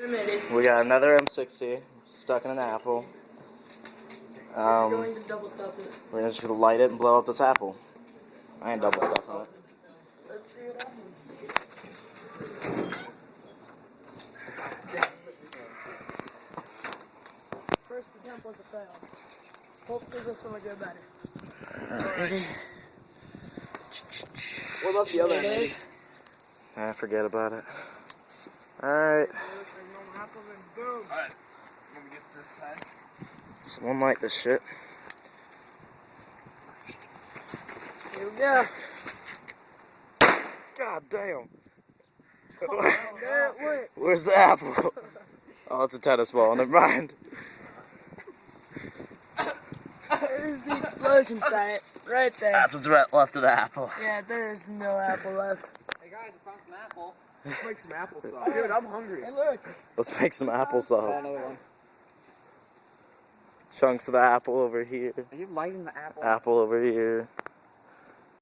We got another M60 stuck in an apple. Going to double stuff it. We're just gonna light it and blow up this apple. I ain't double stuffing it. Let's see what happens. First attempt was a fail. Hopefully this one will go better. Alright. What about the other one? Forget about it. Alright. Alright. Let me get this side. Someone light this shit. Here we go. God damn. There it went. Where's the apple? Oh, it's a tennis ball. Never mind. There's the explosion site. Right there. That's what's left of the apple. Yeah, there's no apple left. Hey guys, I found some apple. Let's make some applesauce. Dude, I'm hungry. Hey, look. Let's make some applesauce. Another one. Chunks of the apple over here. Are you lighting the apple? Apple over here.